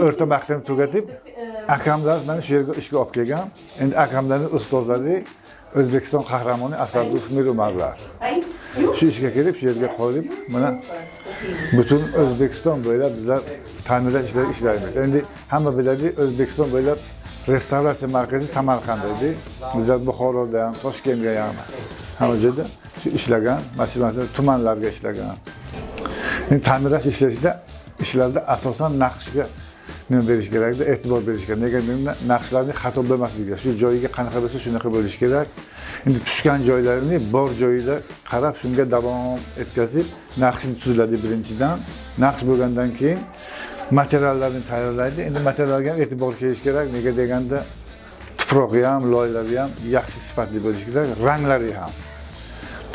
o'rta maktabni tugatib, akamlar meni shu yerga ishga olib kelgan. Endi akamlarning ustozlari O'zbekiston qahramoni Asadbek Umarlar. Shu ishga kelib, shu yerga qolib, mana butun O'zbekiston bo'ylab bizlar ta'mirlash ishlari ishlaymiz. Endi hamma biladi, O'zbekiston bo'ylab restavratsiya markazi Samarqand edi. Bizlar Buxoroda ham, Toshkentga ham hamma joyda shu ishlagan, masalan, tumanlarga ishlagan. Endi ta'mirlash ishlarda asosan naqshga nima berish kerakda, e'tibor berish kerak. Nega deganda naqshlarning xato bo'lmasligi, shu joyiga qanaqa bo'lsa shunaqa bo'lish kerak. Endi tushgan joylarini bor joyida qarab, shunga davom etkazib, naqshni tuziladi birinchidan. Naqsh bo'lgandan keyin materiallarni tayyorlaydi. Endi materialga ham e'tibor berish kerak. Nega deganda tuproqi ham, loylari ham yaxshi sifatli bo'lishi kerak, ranglari ham.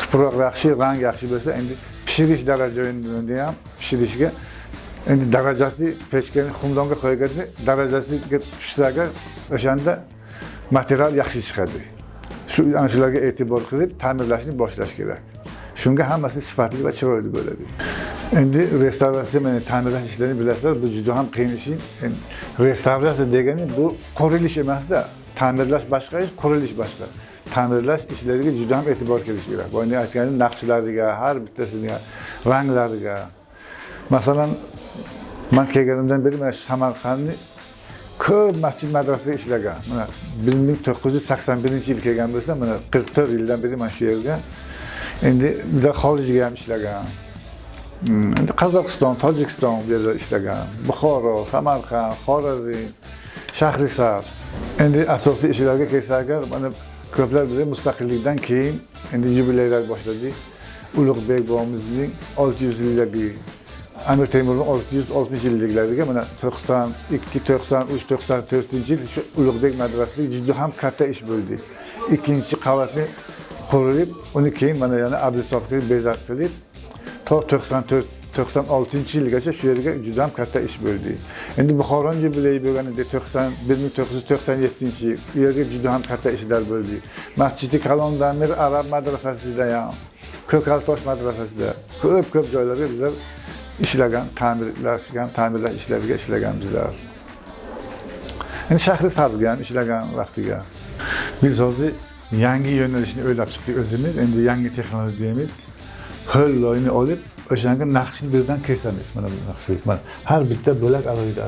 Tuproq yaxshi, rang yaxshi bo'lsa, endi pishirish darajasida ham pishirishga endi darajasi pechkani xumdonga qo'yganda darajasiga tushsa agar o'shanda material yaxshi chiqadi. Ana shularga e'tibor qilib ta'mirlashni boshlash kerak. Shunga hammasi sifatli va chiroyli bo'ladi. Endi restavratsiya, mana ta'mirlash ishlarini bilasizlar, bu juda ham qiyin ish. Restavratsiya degani bu qurilish emasda, ta'mirlash boshqa ish, qurilish boshqa. Ta'mirlash ishlariga juda ham e'tibor berish kerak. Boyagi aytganim naqshlariga, har bittasiga, ranglariga. Masalan, men kelganimdan beri mana shu Samarqandni ko'p masjid madrasada ishlagan. Mana 1981-yil kelgan bo'lsa, mana 44 yildan beri men shu yerga. Endi bizlar xorijga ham ishlagan. Endi Qozog'iston, Tojikiston bu yerda ishlagan. Buxoro, Samarqand, Xorazm, Shahrisabz. Endi asosiy ishlarga kelsak agar, mana ko'plar bizga mustaqillikdan keyin endi yubileylar boshladik. Ulug'bek bobomizning 600 yilligi, Amir Temurning 660 yilliklariga mana 92, 93, 94-yil shu Ulug'bek madrasasi juda ham katta ish bo'ldi. Ikkinchi qavatni qurilib, uni keyin mana yana Abdusofga bezak qilib, to 94-96-yilgacha shu yerga juda ham katta ish bo'ldi. Endi Buxoro yubileyi bo'lganida 1997-yil u yerga juda ham katta ishlar bo'ldi. Masjidi Kalon Damir Arab madrasasida ham, Ko'kaltosh madrasasida ko'p joylarga bizlar ishlagan, ta'mirlash ishlariga ishlagan bizlar. Endi Shahrisabzga ham ishlagan vaqtiga. Biz hozir yangi yo'nalishni o'ylab chiqdik o'zimiz. Endi yangi texnologiya deymiz. Ho'l loyni olib, o'shanga naqshni birdan kesamiz. Mana bu naqshni. Mana har bitta bo'lak alohida.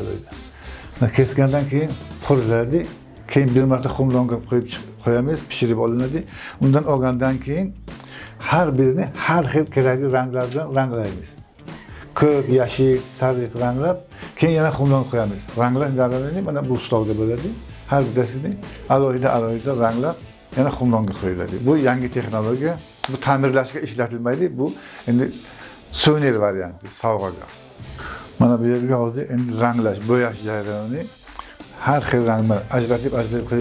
Mana kesgandan keyin quriladi. Keyin bir marta xumdonga qo'yib qo'yamiz, pishirib olinadi. Undan olgandan keyin har bizni har xil kerakli ranglardan ranglaymiz. Ko'k, yashil, sariq ranglab, keyin yana xumdon qo'yamiz. Ranglash jarayoni mana bu stolda bo'ladi. Har bittasini alohida ranglab, yana xumdonga qo'yiladi. Bu yangi texnologiya. Bu ta'mirlashga ishlatilmaydi. Bu endi suvenir varianti, sovg'aga. Mana bu yerga hozir endi ranglash, bo'yash jarayoni har xil ranglar ajratib